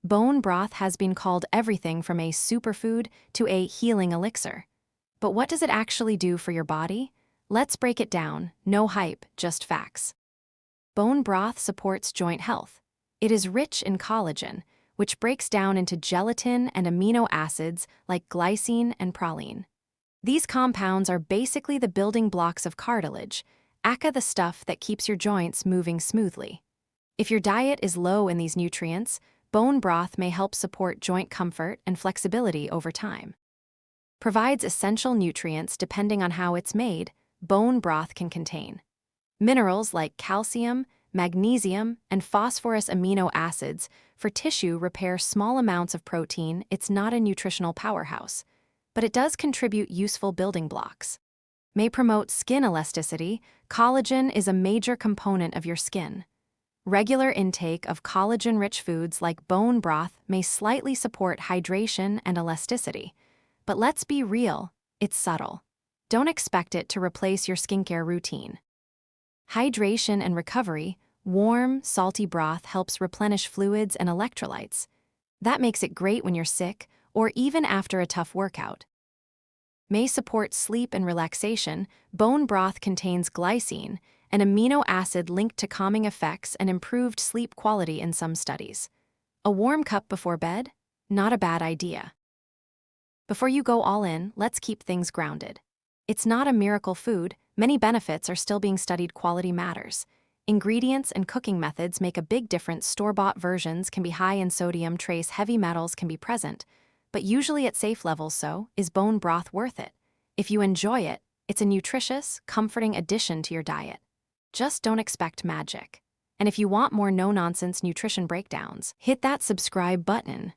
Bone broth has been called everything from a superfood to a healing elixir. But what does it actually do for your body? Let's break it down. No hype, just facts. Bone broth supports joint health. It is rich in collagen, which breaks down into gelatin and amino acids like glycine and proline. These compounds are basically the building blocks of cartilage, aka the stuff that keeps your joints moving smoothly. If your diet is low in these nutrients, bone broth may help support joint comfort and flexibility over time. Provides essential nutrients depending on how it's made. Bone broth can contain minerals like calcium, magnesium, and phosphorus amino acids for tissue repair small amounts of protein. It's not a nutritional powerhouse, but it does contribute useful building blocks. May promote skin elasticity. Collagen is a major component of your skin. Regular intake of collagen-rich foods like bone broth may slightly support hydration and elasticity. But let's be real, it's subtle. Don't expect it to replace your skincare routine. Hydration and recovery. Warm, salty broth helps replenish fluids and electrolytes. That makes it great when you're sick or even after a tough workout. May support sleep and relaxation. Bone broth contains glycine, an amino acid linked to calming effects and improved sleep quality in some studies. A warm cup before bed? Not a bad idea. Before you go all in, let's keep things grounded. It's not a miracle food. Many benefits are still being studied. Quality matters. Ingredients and cooking methods make a big difference. Store-bought versions can be high in sodium, trace heavy metals can be present, but usually at safe levels. So, is bone broth worth it? If you enjoy it, it's a nutritious, comforting addition to your diet. Just don't expect magic. And if you want more no-nonsense nutrition breakdowns, hit that subscribe button.